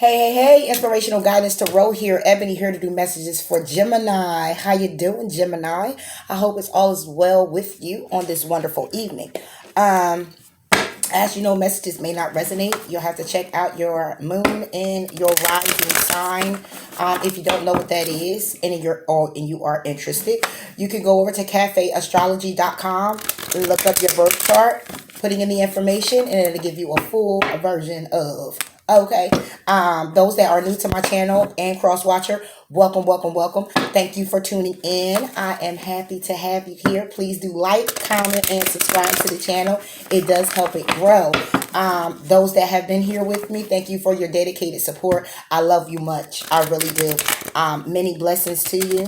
Hey, inspirational guidance to row here. Ebony here to do messages for Gemini. How you doing, Gemini? I hope it's all is well with you on this wonderful evening. Um, as you know, messages may not resonate. You'll have to check out your moon and your rising sign. If you don't know what that is and you are interested, you can go over to cafeastrology.com, look up your birth chart, putting in the information, and it'll give you a full version of. Okay. Those that are new to my channel and cross watcher, welcome. Thank you for tuning in. I am happy to have you here. Please do like, comment, and subscribe to the channel. It does help it grow. Those that have been here with me, thank you for your dedicated support. I love you much. I really do. Many blessings to you.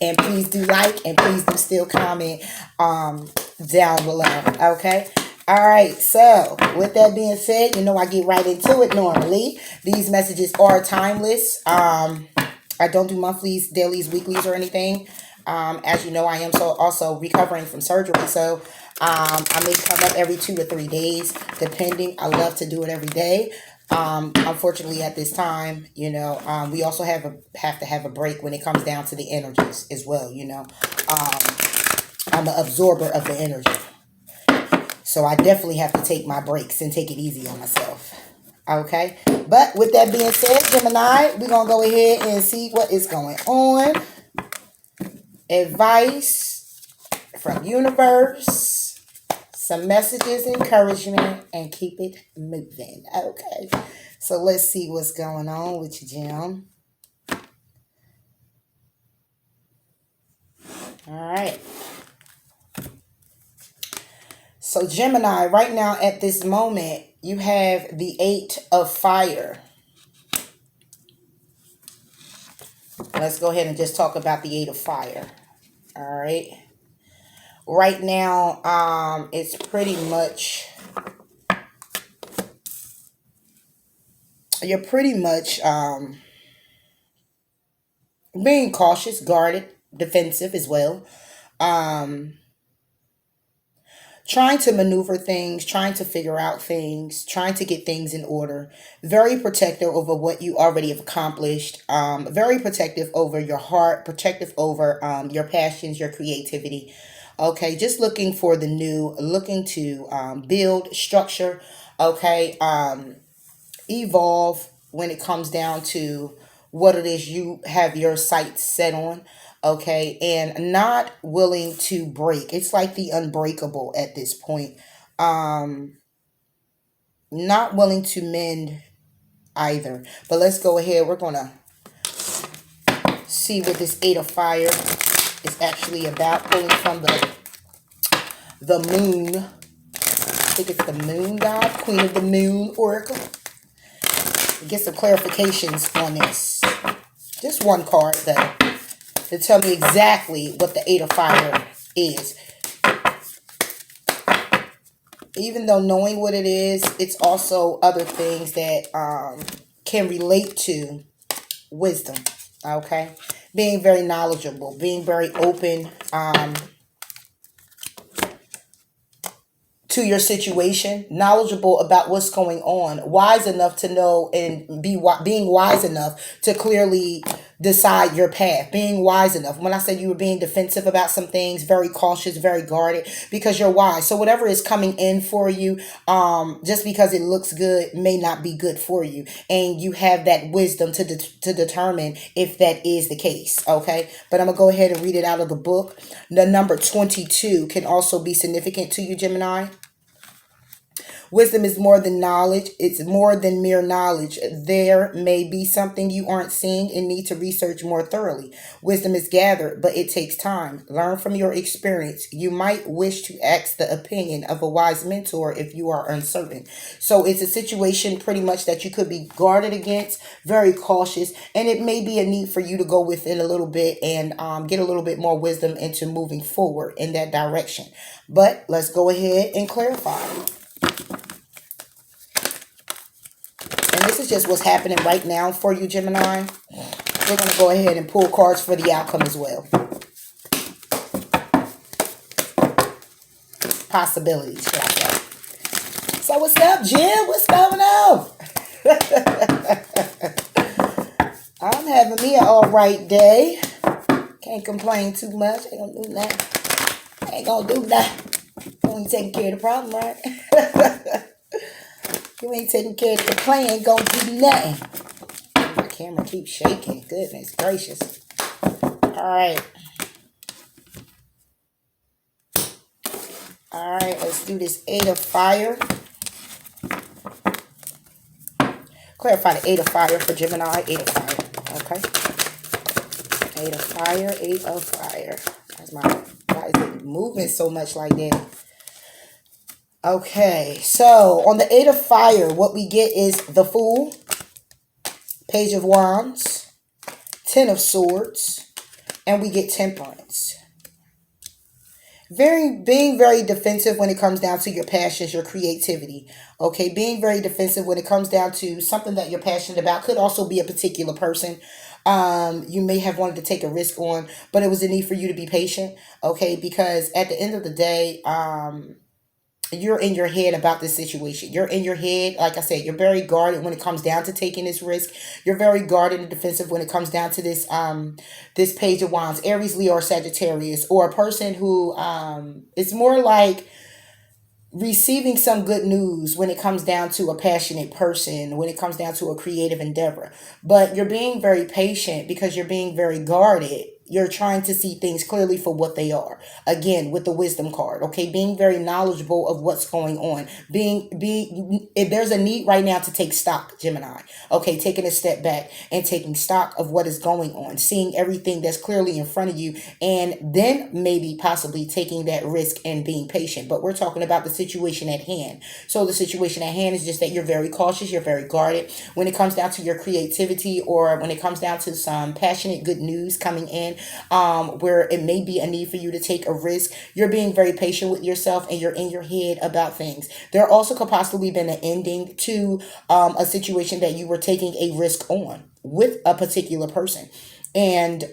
And please do like and please do still comment down below. Okay. All right, so with that being said, I get right into it normally. These messages are timeless. I don't do monthlies, dailies, weeklies, or anything. As you know, I am also recovering from surgery, so I may come up every 2 or 3 days, depending. I love to do it every day. Unfortunately, at this time, we also have to have a break when it comes down to the energies as well. I'm an absorber of the energy. So I definitely have to take my breaks and take it easy on myself. Okay. But with that being said, Gemini, we're going to go ahead and see what is going on. Advice from universe. Some messages, encouragement, and keep it moving. Okay. So let's see what's going on with you, Gem. All right. So Gemini, right now at this moment, you have the 8 of fire. Let's go ahead and just talk about the 8 of fire. All right. Right now, it's pretty much, you're pretty much being cautious, guarded, defensive as well. Trying to maneuver things, trying to figure out things, trying to get things in order. Very protective over what you already have accomplished. Very protective over your heart, protective over your passions, your creativity. Okay, just looking for the new, looking to build structure. Okay, evolve when it comes down to what it is you have your sights set on. Okay, and not willing to break. It's like the unbreakable at this point. Not willing to mend either. But let's go ahead. We're going to see what this 8 of fire is actually about. Pulling from the moon. I think it's the moon god, Queen of the Moon Oracle. Get some clarifications on this. Just one card though, to tell me exactly what the 8 of fire is. Even though knowing what it is, it's also other things that can relate to wisdom. Okay, being very knowledgeable, being very open to your situation, knowledgeable about what's going on, wise enough to know and being wise enough to clearly decide your path, being wise enough. When I said you were being defensive about some things, very cautious, very guarded, because you're wise. So whatever is coming in for you, just because it looks good may not be good for you. And you have that wisdom to determine if that is the case. Okay. But I'm going to go ahead and read it out of the book. The number 22 can also be significant to you, Gemini. Wisdom is more than knowledge. It's more than mere knowledge. There may be something you aren't seeing and need to research more thoroughly. Wisdom is gathered, but it takes time. Learn from your experience. You might wish to ask the opinion of a wise mentor if you are uncertain. So it's a situation pretty much that you could be guarded against, very cautious, and it may be a need for you to go within a little bit and get a little bit more wisdom into moving forward in that direction. But let's go ahead and clarify. And this is just what's happening right now for you, Gemini. We're going to go ahead and pull cards for the outcome as well. Possibilities, should I say. So what's up, Jim? What's going on? having me an all right day. Can't complain too much. Ain't gonna do nothing. Ain't gonna do nothing. You ain't taking care of the problem, right? You ain't taking care of the complaint. Ain't gonna do nothing. My camera keeps shaking. Goodness gracious. Alright. Alright, let's do this 8 of fire. Clarify the 8 of fire for Gemini. 8 of fire. Okay. 8 of fire. 8 of fire. Why is it moving so much like that? Okay. So, on the 8 of fire, what we get is the Fool, Page of Wands, 10 of Swords, and we get Temperance. Being very defensive when it comes down to your passions, your creativity. Okay, being very defensive when it comes down to something that you're passionate about. Could also be a particular person you may have wanted to take a risk on, but it was a need for you to be patient. Okay, because at the end of the day, you're in your head about this situation. You're in your head. Like I said, you're very guarded when it comes down to taking this risk. You're very guarded and defensive when it comes down to this Page of Wands, Aries, Leo, or Sagittarius, or a person who it's more like receiving some good news when it comes down to a passionate person, when it comes down to a creative endeavor. But you're being very patient because you're being very guarded. You're trying to see things clearly for what they are. Again, with the wisdom card, okay? Being very knowledgeable of what's going on. If there's a need right now to take stock, Gemini. Okay, taking a step back and taking stock of what is going on. Seeing everything that's clearly in front of you. And then maybe possibly taking that risk and being patient. But we're talking about the situation at hand. So the situation at hand is just that you're very cautious. You're very guarded. When it comes down to your creativity, or when it comes down to some passionate good news coming in, where it may be a need for you to take a risk, you're being very patient with yourself and you're in your head about things. There also could possibly been an ending to a situation that you were taking a risk on with a particular person. And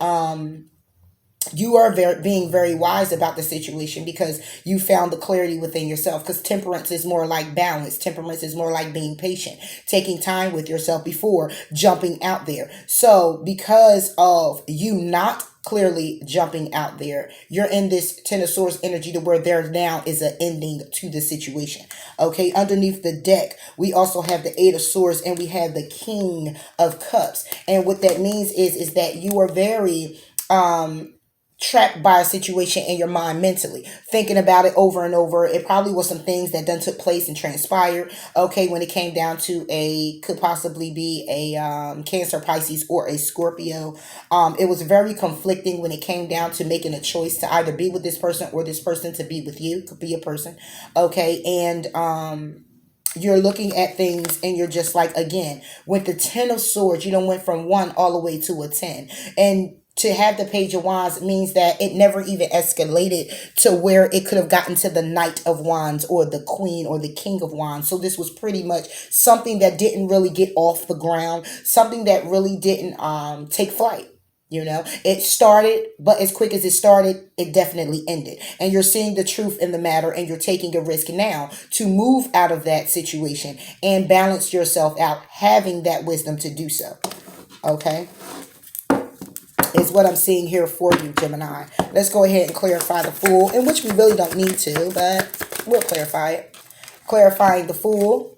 you are being very wise about the situation because you found the clarity within yourself. Because temperance is more like balance. Temperance is more like being patient, taking time with yourself before jumping out there. So because of you not clearly jumping out there, you're in this Ten of Swords energy to where there now is an ending to the situation. Okay, underneath the deck, we also have the Eight of Swords and we have the King of Cups. And what that means is that you are very trapped by a situation in your mind mentally, thinking about it over and over. It probably was some things that done took place and transpired. Okay, when it came down to could possibly be a Cancer, Pisces, or a Scorpio. It was very conflicting when it came down to making a choice to either be with this person or this person to be with you. Could be a person. Okay, and you're looking at things and you're just like, again, with the Ten of Swords, you don't went from 1 all the way to a 10. And to have the Page of Wands means that it never even escalated to where it could have gotten to the Knight of Wands or the Queen or the King of Wands. So this was pretty much something that didn't really get off the ground, something that really didn't take flight. You know, it started, but as quick as it started, it definitely ended. And you're seeing the truth in the matter and you're taking a risk now to move out of that situation and balance yourself out, having that wisdom to do so. Okay? Is what I'm seeing here for you, Gemini. Let's go ahead and clarify the Fool, in which we really don't need to, but we'll clarify it. Clarifying the Fool.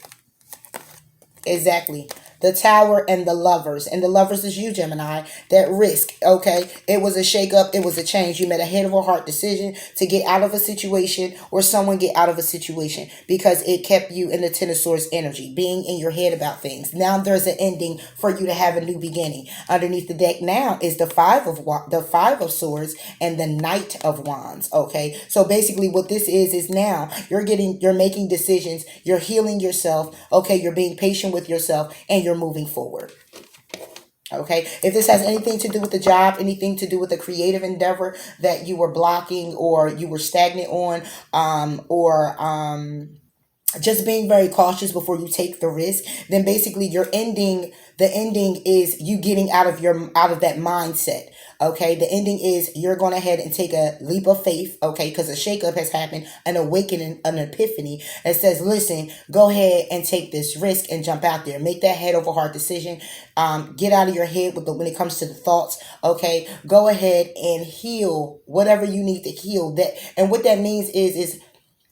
Exactly. The Tower and the Lovers. And the Lovers is you, Gemini. That risk, okay? It was a shakeup. It was a change. You made a head over heart decision to get out of a situation or someone get out of a situation because it kept you in the Ten of Swords energy, being in your head about things. Now there's an ending for you to have a new beginning. Underneath the deck now is the Five of Swords and the Knight of Wands, okay? So basically what this is now you're making decisions. You're healing yourself, okay? You're being patient with yourself and you're moving forward. Okay, if this has anything to do with the job, anything to do with a creative endeavor that you were blocking or you were stagnant on, or just being very cautious before you take the risk, then basically the ending is you getting out of that mindset Okay, the ending is you're going ahead and take a leap of faith. Okay, because a shakeup has happened, an awakening, an epiphany that says, listen, go ahead and take this risk and jump out there. Make that head over heart decision. Get out of your head with when it comes to the thoughts. Okay, go ahead and heal whatever you need to heal. That, and what that means is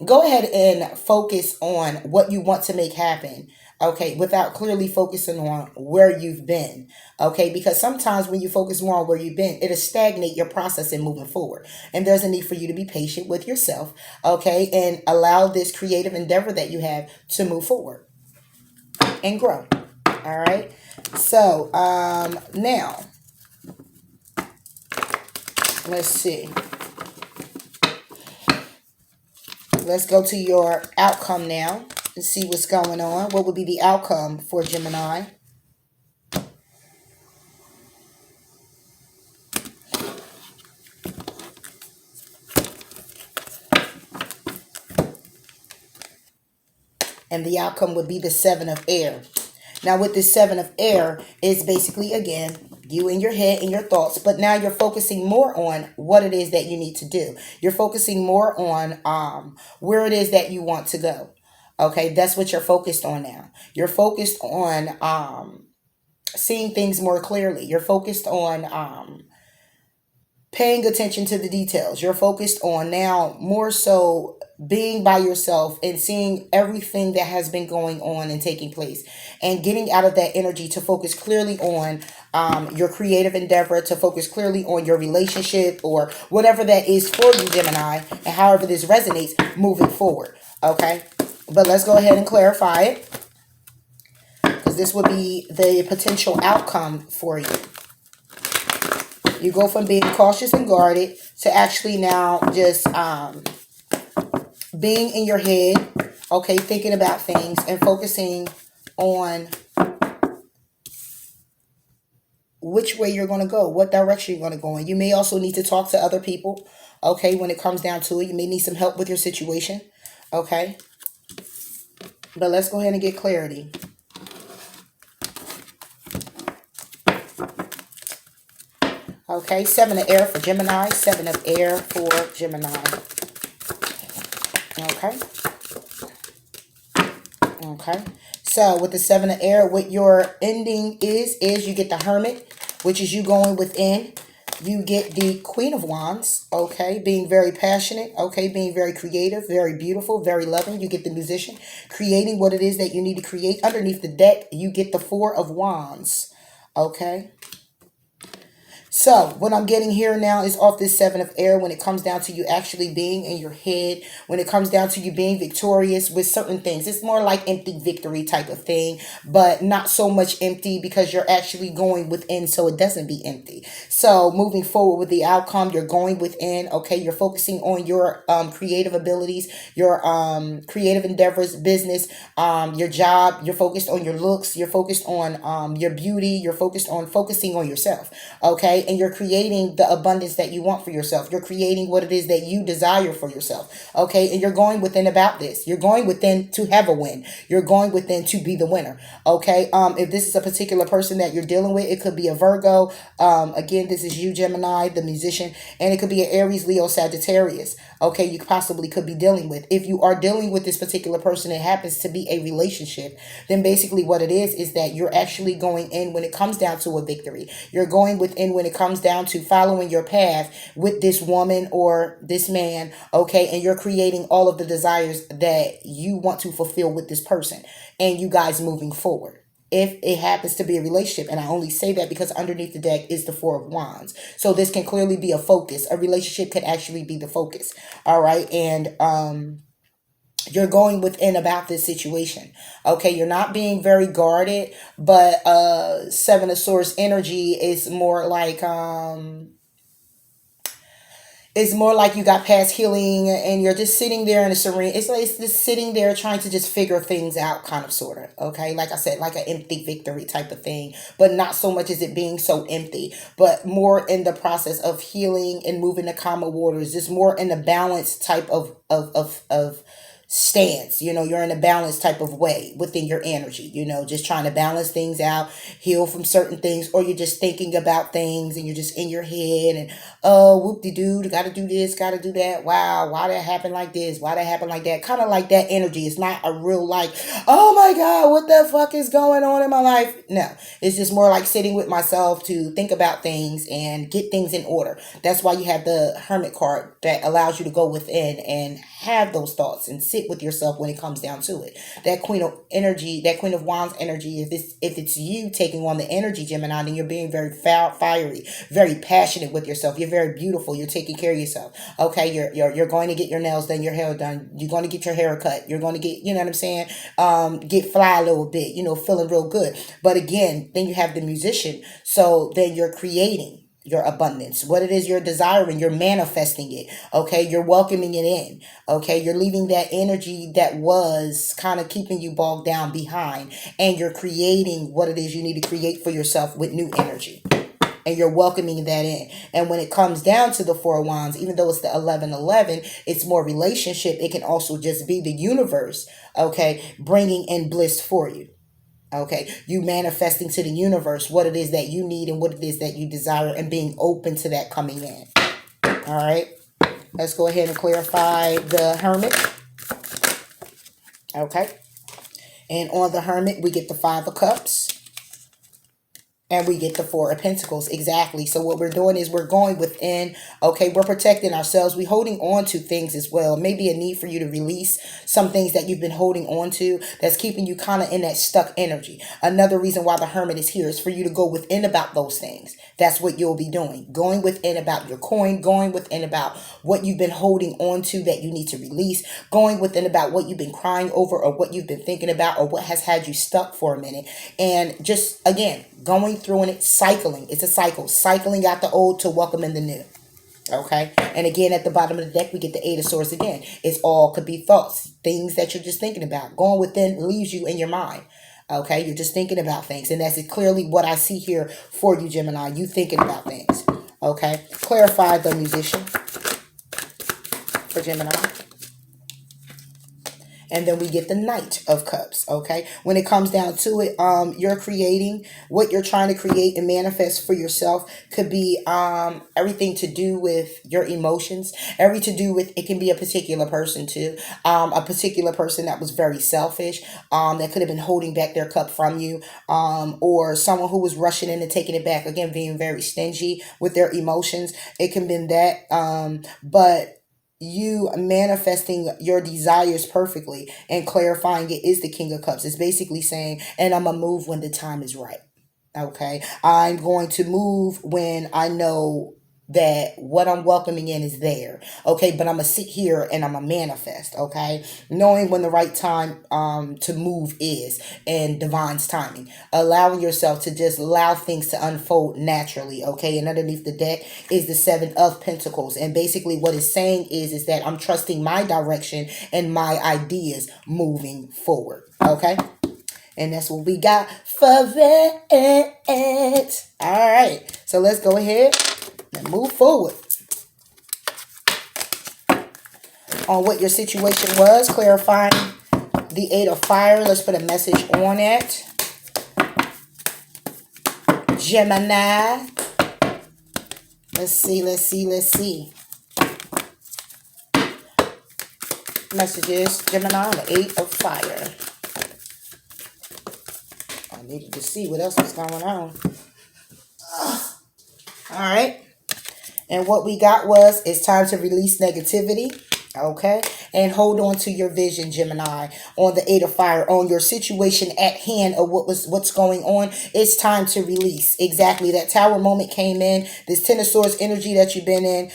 go ahead and focus on what you want to make happen. Okay, without clearly focusing on where you've been. Okay, because sometimes when you focus more on where you've been, it'll stagnate your process in moving forward. And there's a need for you to be patient with yourself. Okay, and allow this creative endeavor that you have to move forward and grow. All right, so now let's see. Let's go to your outcome now and see what's going on. What would be the outcome for Gemini? And the outcome would be the Seven of Air. Now with the Seven of Air is basically, again, you in your head and your thoughts, but now you're focusing more on what it is that you need to do. You're focusing more on where it is that you want to go. Okay, that's what you're focused on now. You're focused on seeing things more clearly. You're focused on paying attention to the details. You're focused on now more so being by yourself and seeing everything that has been going on and taking place and getting out of that energy to focus clearly on your creative endeavor, to focus clearly on your relationship or whatever that is for you, Gemini, and however this resonates moving forward. Okay, but let's go ahead and clarify it, because this would be the potential outcome for you. You go from being cautious and guarded to actually now just being in your head, okay, thinking about things and focusing on which way you're going to go, what direction you're going to go in. You may also need to talk to other people, okay, when it comes down to it. You may need some help with your situation, okay? But let's go ahead and get clarity. Okay, Seven of Air for Gemini, Seven of Air for Gemini. Okay. Okay. So with the Seven of Air, what your ending is you get the Hermit, which is you going within. You get the Queen of Wands, okay, being very passionate, okay, being very creative, very beautiful, very loving. You get the Musician, creating what it is that you need to create. Underneath the deck, you get the Four of Wands, okay. So what I'm getting here now is off this Seven of Air when it comes down to you actually being in your head, when it comes down to you being victorious with certain things. It's more like empty victory type of thing, but not so much empty because you're actually going within so it doesn't be empty. So moving forward with the outcome, you're going within, okay? You're focusing on your creative abilities, your creative endeavors, business, your job. You're focused on your looks. You're focused on your beauty. You're focused on focusing on yourself, okay? And you're creating the abundance that you want for yourself. You're creating what it is that you desire for yourself. Okay. And you're going within about this. You're going within to have a win. You're going within to be the winner. Okay. If this is a particular person that you're dealing with, it could be a Virgo. Again, this is you, Gemini, the Musician, and it could be an Aries, Leo, Sagittarius. Okay. You possibly could be dealing with. If you are dealing with this particular person, it happens to be a relationship, then basically what it is that you're actually going in when it comes down to a victory. You're going within when it comes down to following your path with this woman or this man, okay, and you're creating all of the desires that you want to fulfill with this person and you guys moving forward. If it happens to be a relationship, and I only say that because underneath the deck is the Four of Wands, so this can clearly be a focus. A relationship could actually be the focus, all right, and you're going within about this situation. Okay, you're not being very guarded, but Seven of Swords energy is more like it's more like you got past healing and you're just sitting there in a serene, it's like it's just sitting there trying to just figure things out, kind of, sort of. Okay, like I said, like an empty victory type of thing, but not so much as it being so empty, but more in the process of healing and moving the calmer waters, just more in the balance type of stance. You're in a balanced type of way within your energy, just trying to balance things out, heal from certain things, or you're just thinking about things and you're just in your head and, oh, whoop-de-doo, gotta do this, gotta do that. Wow, why that happened like this? Why that happened like that? Kind of like that energy. It's not a real like, oh my God, what the fuck is going on in my life? No, it's just more like sitting with myself to think about things and get things in order. That's why you have the Hermit card that allows you to go within and have those thoughts and sit with yourself when it comes down to it. That Queen of energy, that Queen of Wands energy, if it's you taking on the energy, Gemini, then you're being very fiery, very passionate with yourself. You're very beautiful. You're taking care of yourself. Okay, you're going to get your nails done, your hair done. You're going to get your hair cut. You're going to get, you know what I'm saying? Get fly a little bit, feeling real good. But again, then you have the musician. So then you're creating your abundance, what it is you're desiring, you're manifesting it. Okay, you're welcoming it in. Okay, you're leaving that energy that was kind of keeping you bogged down behind, and you're creating what it is you need to create for yourself with new energy, and you're welcoming that in. And when it comes down to the Four of Wands, even though it's the 1111, it's more relationship. It can also just be the universe, okay, bringing in bliss for you. Okay, you manifesting to the universe what it is that you need and what it is that you desire, and being open to that coming in. All right, let's go ahead and clarify the Hermit. Okay, and on the Hermit, we get the Five of Cups. And we get the Four of Pentacles. Exactly. So what we're doing is we're going within. Okay, we're protecting ourselves. We're holding on to things as well. Maybe a need for you to release some things that you've been holding on to that's keeping you kind of in that stuck energy. Another reason why the Hermit is here is for you to go within about those things. That's what you'll be doing. Going within about your coin. Going within about what you've been holding on to that you need to release. Going within about what you've been crying over, or what you've been thinking about, or what has had you stuck for a minute. And just, again, going through it, cycling. It's a cycle. Cycling out the old to welcome in the new. Okay. And again, at the bottom of the deck, we get the Eight of Swords again. It's all could be thoughts, things that you're just thinking about. Going within leaves you in your mind. Okay. You're just thinking about things. And that's clearly what I see here for you, Gemini. You thinking about things. Okay. Clarify the Musician for Gemini. And then we get the Knight of Cups, okay? When it comes down to it, you're creating what you're trying to create and manifest for yourself. Could be everything to do with your emotions. Everything to do with, it can be a particular person too. A particular person that was very selfish, that could have been holding back their cup from you. Or someone who was rushing in and taking it back. Again, being very stingy with their emotions. It can be that, but you manifesting your desires perfectly and clarifying it is the King of Cups. It's basically saying, and I'm going to move when the time is right. Okay. I'm going to move when I know that what I'm welcoming in is there. Okay. But I'm going to sit here and I'm going to manifest. Okay. Knowing when the right time to move is, and divine's timing. Allowing yourself to just allow things to unfold naturally. Okay. And underneath the deck is the Seven of Pentacles. And basically what it's saying is that I'm trusting my direction and my ideas moving forward. Okay. And that's what we got for that. All right. So let's go ahead and move forward on what your situation was. Clarifying the Eight of Fire. Let's put a message on it. Gemini. Let's see. Messages, Gemini, the Eight of Fire. I needed to see what else was going on. All right. And what we got was, it's time to release negativity. Okay. And hold on to your vision, Gemini, on the Eight of Fire, on your situation at hand, or what's going on. It's time to release. Exactly. That Tower moment came in. This Ten of Swords energy that you've been in.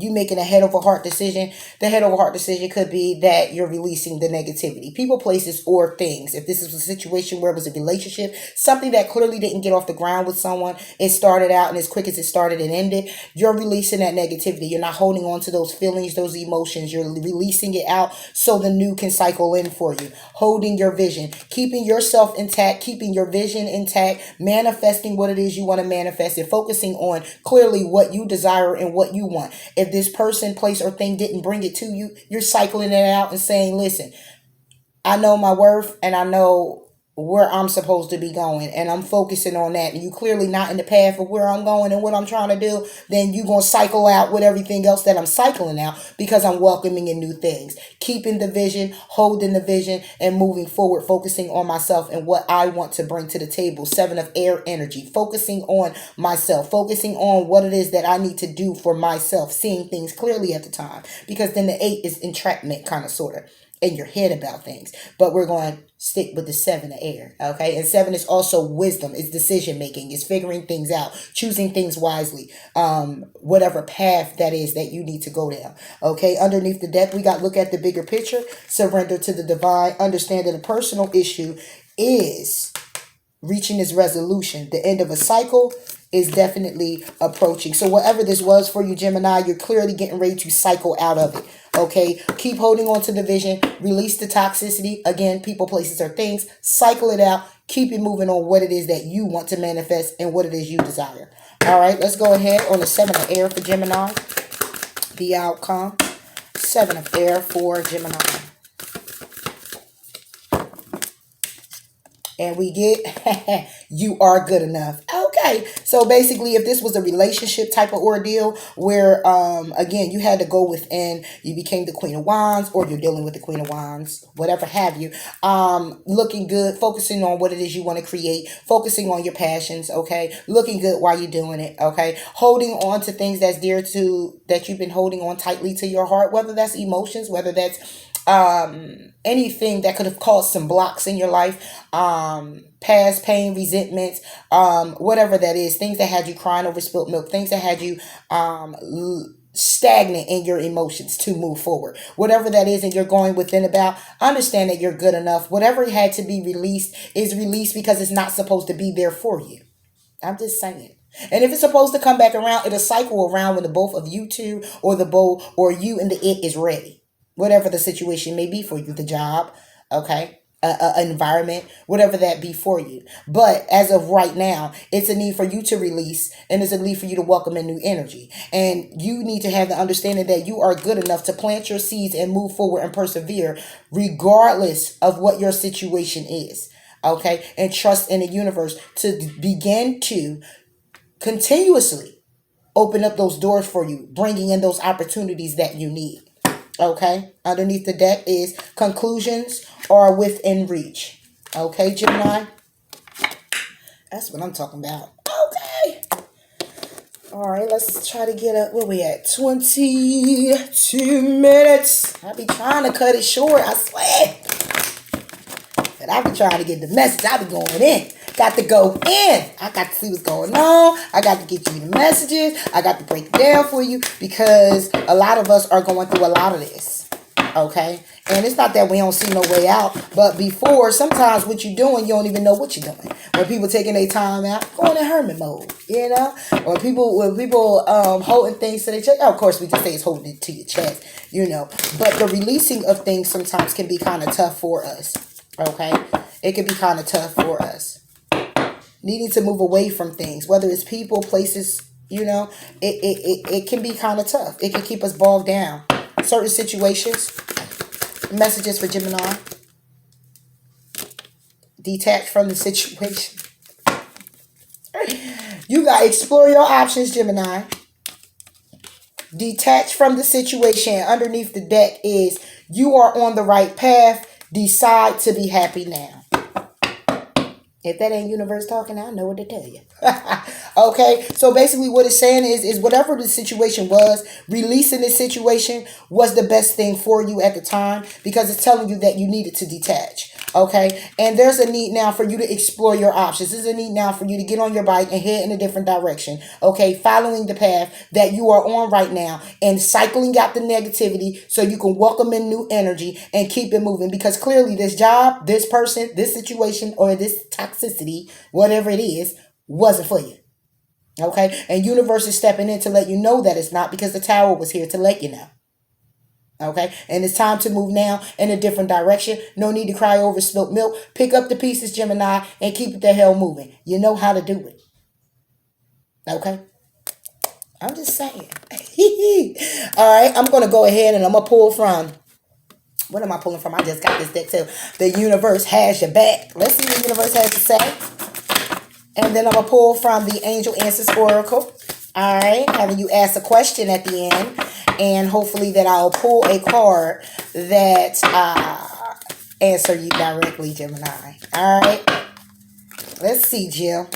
You making a head over heart decision. The head over heart decision could be that you're releasing the negativity. People, places, or things. If this is a situation where it was a relationship, something that clearly didn't get off the ground with someone, it started out, and as quick as it started, it ended. You're releasing that negativity. You're not holding on to those feelings, those emotions. You're releasing releasing it out so the new can cycle in for you. Holding your vision, keeping yourself intact, keeping your vision intact, manifesting what it is you want to manifest, and focusing on clearly what you desire and what you want. If this person, place, or thing didn't bring it to you, you're cycling it out and saying, listen, I know my worth and I know where I'm supposed to be going, and I'm focusing on that, and you clearly not in the path of where I'm going and what I'm trying to do, then you're going to cycle out with everything else that I'm cycling out, because I'm welcoming in new things, keeping the vision, holding the vision, and moving forward, focusing on myself and what I want to bring to the table. 7 of air energy, focusing on myself, focusing on what it is that I need to do for myself, seeing things clearly at the time, because then the 8 is entrapment, kind of, sort of, in your head about things. But we're going to stick with the 7 of air, okay? And 7 is also wisdom, it's decision making, it's figuring things out, choosing things wisely, whatever path that is that you need to go down, okay? Underneath the deck, we got look at the bigger picture, surrender to the divine, understand that a personal issue is reaching its resolution. The end of a cycle is definitely approaching. So whatever this was for you, Gemini, you're clearly getting ready to cycle out of it. Okay, keep holding on to the vision, release the toxicity. Again, people, places, or things, cycle it out, keep it moving on what it is that you want to manifest and what it is you desire. All right, let's go ahead on the 7 of air for Gemini. The outcome, 7 of air for Gemini. And we get, you are good enough. Okay. So basically, if this was a relationship type of ordeal where, again, you had to go within, you became the Queen of Wands, or you're dealing with the Queen of Wands, whatever have you, looking good, focusing on what it is you want to create, focusing on your passions, okay, looking good while you're doing it, okay, holding on to things that's dear to, that you've been holding on tightly to your heart, whether that's emotions, whether that's anything that could have caused some blocks in your life, past pain, resentments, whatever that is, things that had you crying over spilt milk, things that had you stagnant in your emotions to move forward, whatever that is, and you're going within about, understand that you're good enough. Whatever had to be released is released, because it's not supposed to be there for you. I'm just saying. And if it's supposed to come back around, it'll cycle around when the both of you two, or the both, or you and the it is ready. Whatever the situation may be for you, the job, okay, environment, whatever that be for you. But as of right now, it's a need for you to release, and it's a need for you to welcome in new energy. And you need to have the understanding that you are good enough to plant your seeds and move forward and persevere, regardless of what your situation is, okay? And trust in the universe to begin to continuously open up those doors for you, bringing in those opportunities that you need. Okay, underneath the deck is conclusions are within reach. Okay, Gemini, that's what I'm talking about. Okay, all right, let's try to get up. Where we at? 22 minutes. I be trying to cut it short, I swear, but I be trying to get the message. I be going in. Got to go in. I got to see what's going on. I got to get you the messages. I got to break it down for you, because a lot of us are going through a lot of this. Okay? And it's not that we don't see no way out, but before, sometimes what you're doing, you don't even know what you're doing. When people taking their time out, going in hermit mode, you know? When people holding things to their chest, of course we can say it's holding it to your chest, you know. But the releasing of things sometimes can be kind of tough for us. Okay? It can be kind of tough for us. Needing to move away from things, whether it's people, places, you know, it can be kind of tough. It can keep us bogged down. Certain situations. Messages for Gemini. Detach from the situation. You got to explore your options, Gemini. Detach from the situation. Underneath the deck is, you are on the right path. Decide to be happy now. If that ain't universe talking, I know what to tell you. Okay, so basically what it's saying is whatever the situation was, releasing this situation was the best thing for you at the time, because it's telling you that you needed to detach. Okay, and there's a need now for you to explore your options. There's a need now for you to get on your bike and head in a different direction. Okay, following the path that you are on right now and cycling out the negativity so you can welcome in new energy and keep it moving, because clearly this job, this person, this situation, or this toxicity, whatever it is, wasn't for you. Okay, and universe is stepping in to let you know that it's not, because the tower was here to let you know. Okay, and it's time to move now in a different direction. No need to cry over spilt milk. Pick up the pieces, Gemini, and keep it the hell moving. You know how to do it. Okay, I'm just saying. All right, I'm gonna go ahead and I'm gonna pull from. What am I pulling from? I just got this deck too. The universe has your back. Let's see what the universe has to say. And then I'm gonna pull from the Angel Answers Oracle. All right, having you ask a question at the end, and hopefully that I'll pull a card that answer you directly, Gemini. All right, let's see, Jim.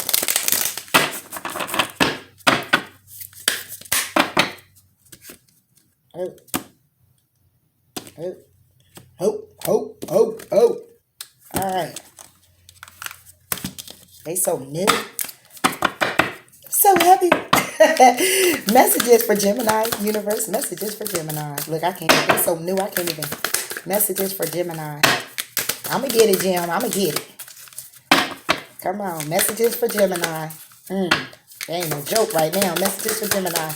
Oh, oh, oh, oh, oh, oh. All right. They so new. So happy. Messages for Gemini, universe. Messages for Gemini. Look, I can't. It's so new. I can't even. Messages for Gemini. I'm going to get it, Jim. I'm going to get it. Come on. Messages for Gemini. They ain't no joke right now. Messages for Gemini.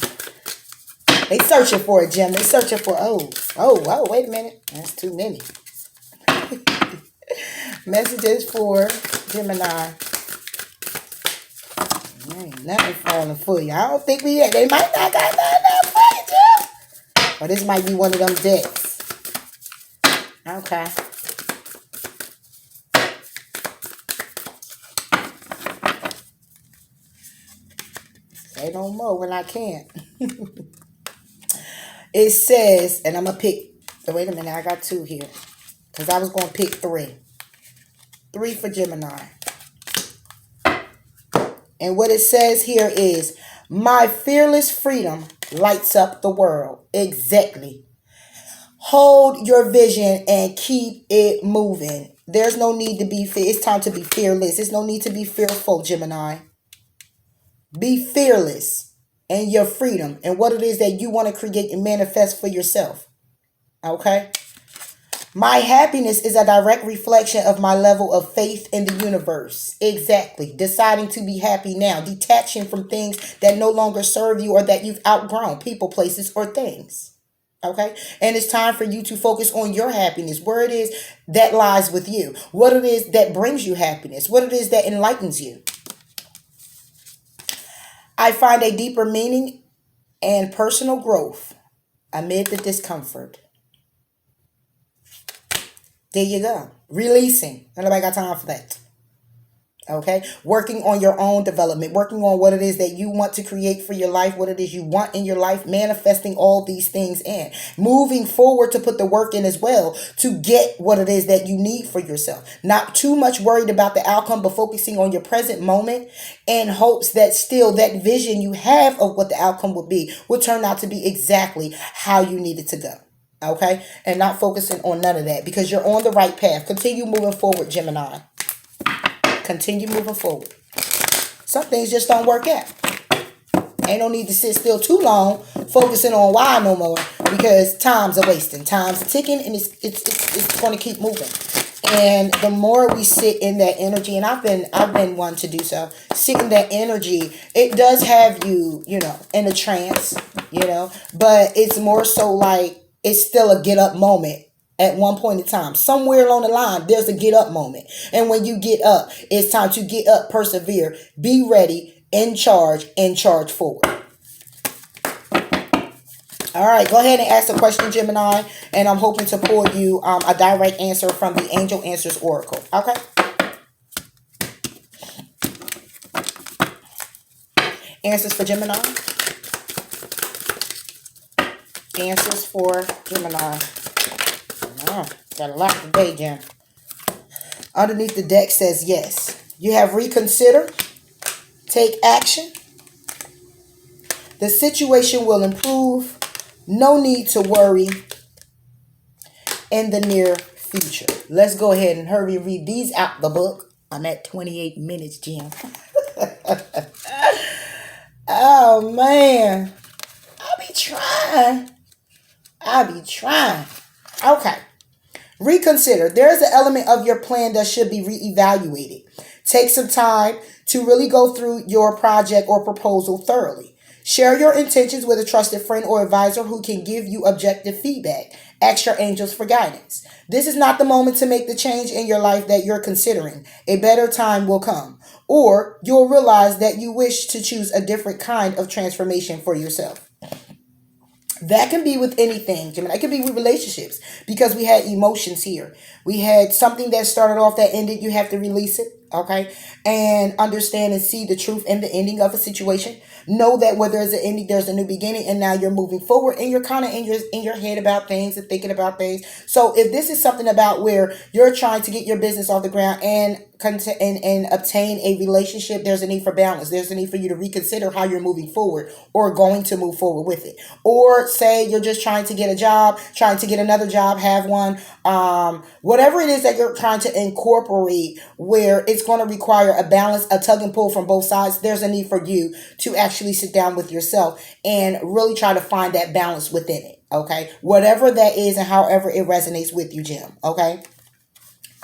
They searching for it, Jim. They searching for, oh, wait a minute. That's too many. Messages for Gemini. Ain't nothing falling for you. I don't think they might not got nothing for you, Jim. Or this might be one of them decks. Okay. Say no more when I can't. It says, and I'm going to pick, wait a minute, I got two here. Because I was going to pick three. Three for Gemini. And what it says here is, my fearless freedom lights up the world. Exactly. Hold your vision and keep it moving. There's no need to be fear. It's time to be fearless. There's no need to be fearful, Gemini. Be fearless in your freedom and what it is that you want to create and manifest for yourself. Okay? My happiness is a direct reflection of my level of faith in the universe. Exactly. Deciding to be happy now. Detaching from things that no longer serve you or that you've outgrown. People, places, or things. Okay? And it's time for you to focus on your happiness. Where it is that lies with you. What it is that brings you happiness. What it is that enlightens you. I find a deeper meaning and personal growth amid the discomfort. There you go. Releasing. Nobody got time for that. Okay? Working on your own development. Working on what it is that you want to create for your life. What it is you want in your life. Manifesting all these things in. Moving forward to put the work in as well. To get what it is that you need for yourself. Not too much worried about the outcome. But focusing on your present moment. In hopes that still that vision you have of what the outcome will be. Will turn out to be exactly how you need it to go. Okay? And not focusing on none of that. Because you're on the right path. Continue moving forward, Gemini. Continue moving forward. Some things just don't work out. Ain't no need to sit still too long focusing on why no more. Because time's a wasting. Time's a ticking and it's going to keep moving. And the more we sit in that energy, and I've been one to do so, sit in that energy, it does have you, in a trance, but it's more so like it's still a get up moment at one point in time. Somewhere along the line, there's a get up moment. And when you get up, it's time to get up, persevere, be ready, in charge, and charge forward. All right, go ahead and ask the question, Gemini, and I'm hoping to pull you a direct answer from the Angel Answers Oracle. Okay? Answers for Gemini. Answers for Gemini. Got a lot today, Jim. Underneath the deck says yes. You have reconsidered. Take action. The situation will improve. No need to worry in the near future. Let's go ahead and hurry and read these out the book. I'm at 28 minutes, Jim. Oh, man. I'll be trying. Okay. Reconsider. There is an element of your plan that should be reevaluated. Take some time to really go through your project or proposal thoroughly. Share your intentions with a trusted friend or advisor who can give you objective feedback. Ask your angels for guidance. This is not the moment to make the change in your life that you're considering. A better time will come. Or you'll realize that you wish to choose a different kind of transformation for yourself. That can be with anything, Gemini. It could be with relationships because we had emotions here. We had something that started off that ended. You have to release it, okay? And understand and see the truth in the ending of a situation. Know that where there's an ending, there's a new beginning, and now you're moving forward, and you're kind of in your head about things and thinking about things. So if this is something about where you're trying to get your business off the ground and obtain a relationship, there's a need for balance. There's a need for you to reconsider how you're moving forward or going to move forward with it. Or say you're just trying to get a job, trying to get another job, have one. Whatever it is that you're trying to incorporate where it's going to require a balance, a tug and pull from both sides, there's a need for you to actually sit down with yourself and really try to find that balance within it. Okay. Whatever that is and however it resonates with you, Jim. Okay.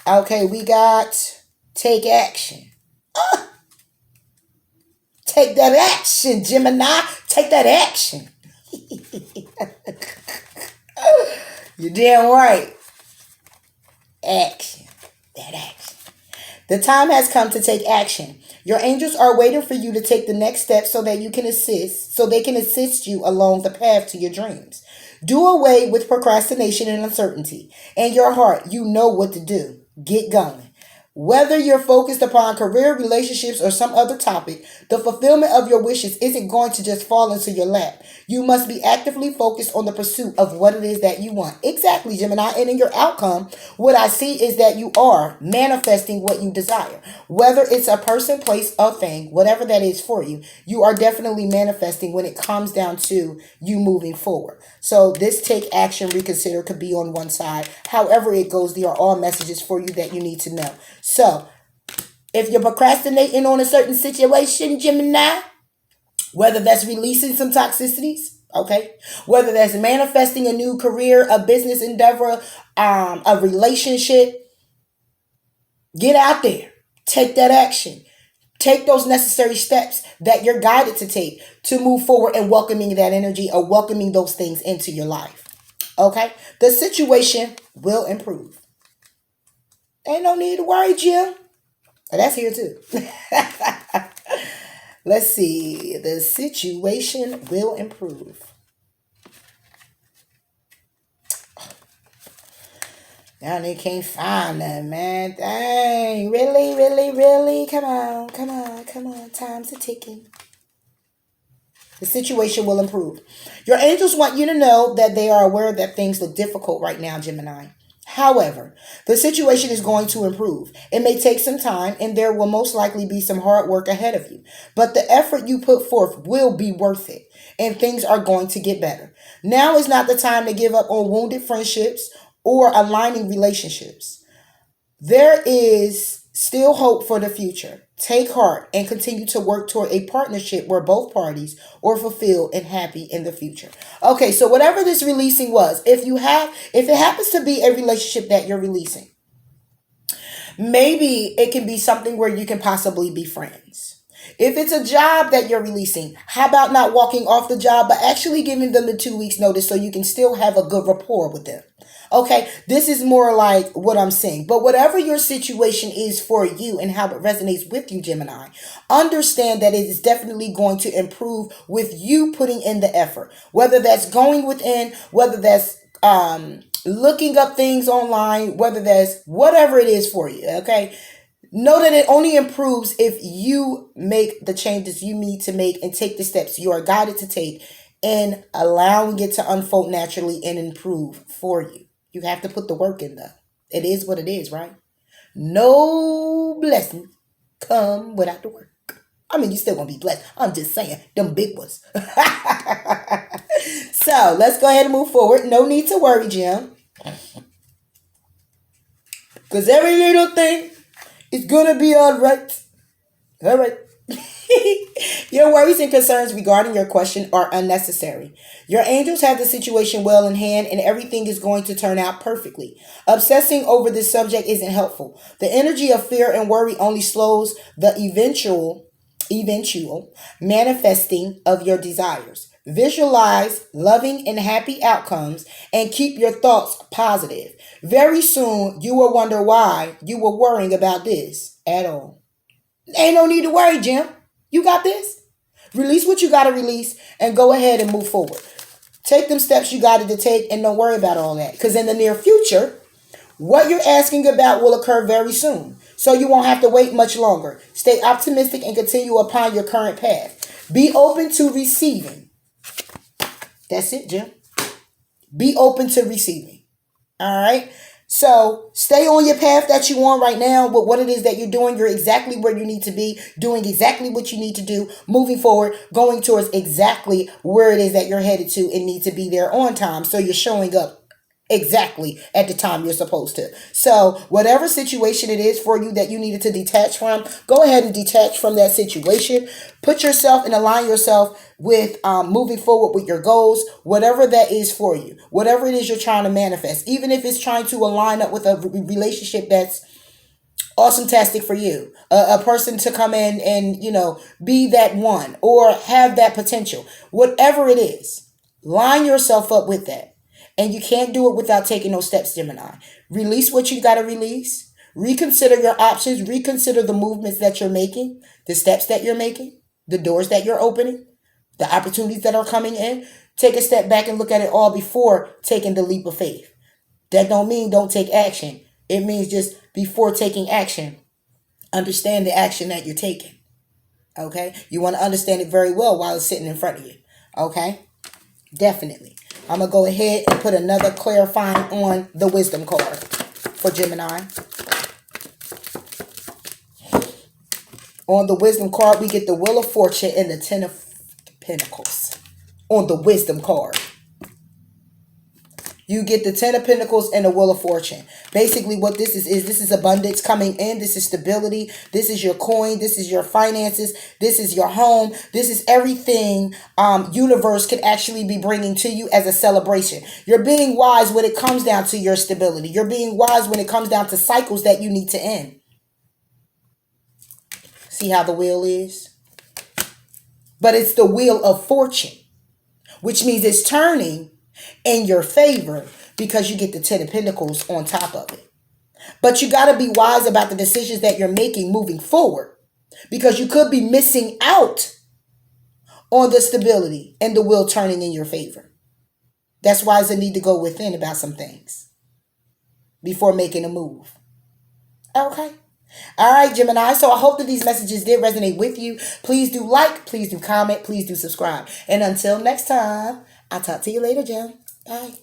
Okay. We got take action. Take that action, Gemini. Take that action. You're damn right. Action. That action. The time has come to take action. Your angels are waiting for you to take the next step so that they can assist you along the path to your dreams. Do away with procrastination and uncertainty. In your heart, you know what to do. Get going. Whether you're focused upon career, relationships, or some other topic, the fulfillment of your wishes isn't going to just fall into your lap. You must be actively focused on the pursuit of what it is that you want. Exactly, Gemini. And in your outcome, what I see is that you are manifesting what you desire. Whether it's a person, place, or thing, whatever that is for you, you are definitely manifesting when it comes down to you moving forward. So this take action, reconsider could be on one side. However it goes, they are all messages for you that you need to know. So if you're procrastinating on a certain situation, Gemini, whether that's releasing some toxicities, okay, whether that's manifesting a new career, a business endeavor, a relationship, get out there, take that action. Take those necessary steps that you're guided to take to move forward and welcoming that energy or welcoming those things into your life. Okay? The situation will improve. Ain't no need to worry, Jim. That's here too. Let's see. The situation will improve. Now they can't find them, man. Dang. Really, really, really? Come on, come on, come on. Time's a ticking. The situation will improve. Your angels want you to know that they are aware that things look difficult right now, Gemini. However, the situation is going to improve. It may take some time and there will most likely be some hard work ahead of you. But the effort you put forth will be worth it and things are going to get better. Now is not the time to give up on wounded friendships or aligning relationships. There is still hope for the future. Take heart and continue to work toward a partnership where both parties are fulfilled and happy in the future. Okay, so whatever this releasing was, if it happens to be a relationship that you're releasing, maybe it can be something where you can possibly be friends. If it's a job that you're releasing, how about not walking off the job, but actually giving them the 2 weeks notice so you can still have a good rapport with them? Okay, this is more like what I'm saying. But whatever your situation is for you and how it resonates with you, Gemini, understand that it is definitely going to improve with you putting in the effort. Whether that's going within, whether that's looking up things online, whether that's whatever it is for you, okay? Know that it only improves if you make the changes you need to make and take the steps you are guided to take and allowing it to unfold naturally and improve for you. You have to put the work in though. It is what it is, right? No blessings come without the work. I mean, you're still going to be blessed. I'm just saying, them big ones. So, let's go ahead and move forward. No need to worry, Jim. Because every little thing is going to be all right. All right. Your worries and concerns regarding your question are unnecessary. Your angels have the situation well in hand and everything is going to turn out perfectly. Obsessing over this subject isn't helpful. The energy of fear and worry only slows the eventual eventual manifesting of your desires. Visualize loving and happy outcomes and keep your thoughts positive. Very soon, you will wonder why you were worrying about this at all. Ain't no need to worry, Jim. You got this. Release what you got to release and go ahead and move forward. Take them steps you got to take and don't worry about all that. Because in the near future, what you're asking about will occur very soon. So you won't have to wait much longer. Stay optimistic and continue upon your current path. Be open to receiving. That's it, Jim. Be open to receiving. All right. So stay on your path that you on right now with what it is that you're doing. You're exactly where you need to be, doing exactly what you need to do, moving forward, going towards exactly where it is that you're headed to and need to be there on time. So you're showing up exactly at the time you're supposed to. So whatever situation it is for you that you needed to detach from, go ahead and detach from that situation. Put yourself and align yourself with moving forward with your goals, whatever that is for you, whatever it is you're trying to manifest, even if it's trying to align up with a relationship that's awesome-tastic for you, a person to come in and, be that one or have that potential, whatever it is, line yourself up with that. And you can't do it without taking those steps, Gemini. Release what you got to release. Reconsider your options. Reconsider the movements that you're making, the steps that you're making, the doors that you're opening, the opportunities that are coming in. Take a step back and look at it all before taking the leap of faith. That don't mean don't take action. It means just before taking action, understand the action that you're taking. Okay? You want to understand it very well while it's sitting in front of you. Okay? Definitely. I'm going to go ahead and put another clarifying on the wisdom card for Gemini. On the wisdom card, we get the Wheel of Fortune and the Ten of Pentacles. On the wisdom card, you get the Ten of Pentacles and the Wheel of Fortune. Basically what this is abundance coming in. This is stability. This is your coin. This is your finances. This is your home. This is everything universe could actually be bringing to you as a celebration. You're being wise when it comes down to your stability. You're being wise when it comes down to cycles that you need to end. See how the wheel is? But it's the Wheel of Fortune, which means it's turning in your favor because you get the Ten of Pentacles on top of it. But you got to be wise about the decisions that you're making moving forward because you could be missing out on the stability and the wheel turning in your favor. That's why it's a need to go within about some things before making a move. Okay. All right, Gemini. So I hope that these messages did resonate with you. Please do like, please do comment, please do subscribe. And until next time, I'll talk to you later, Gem. Bye.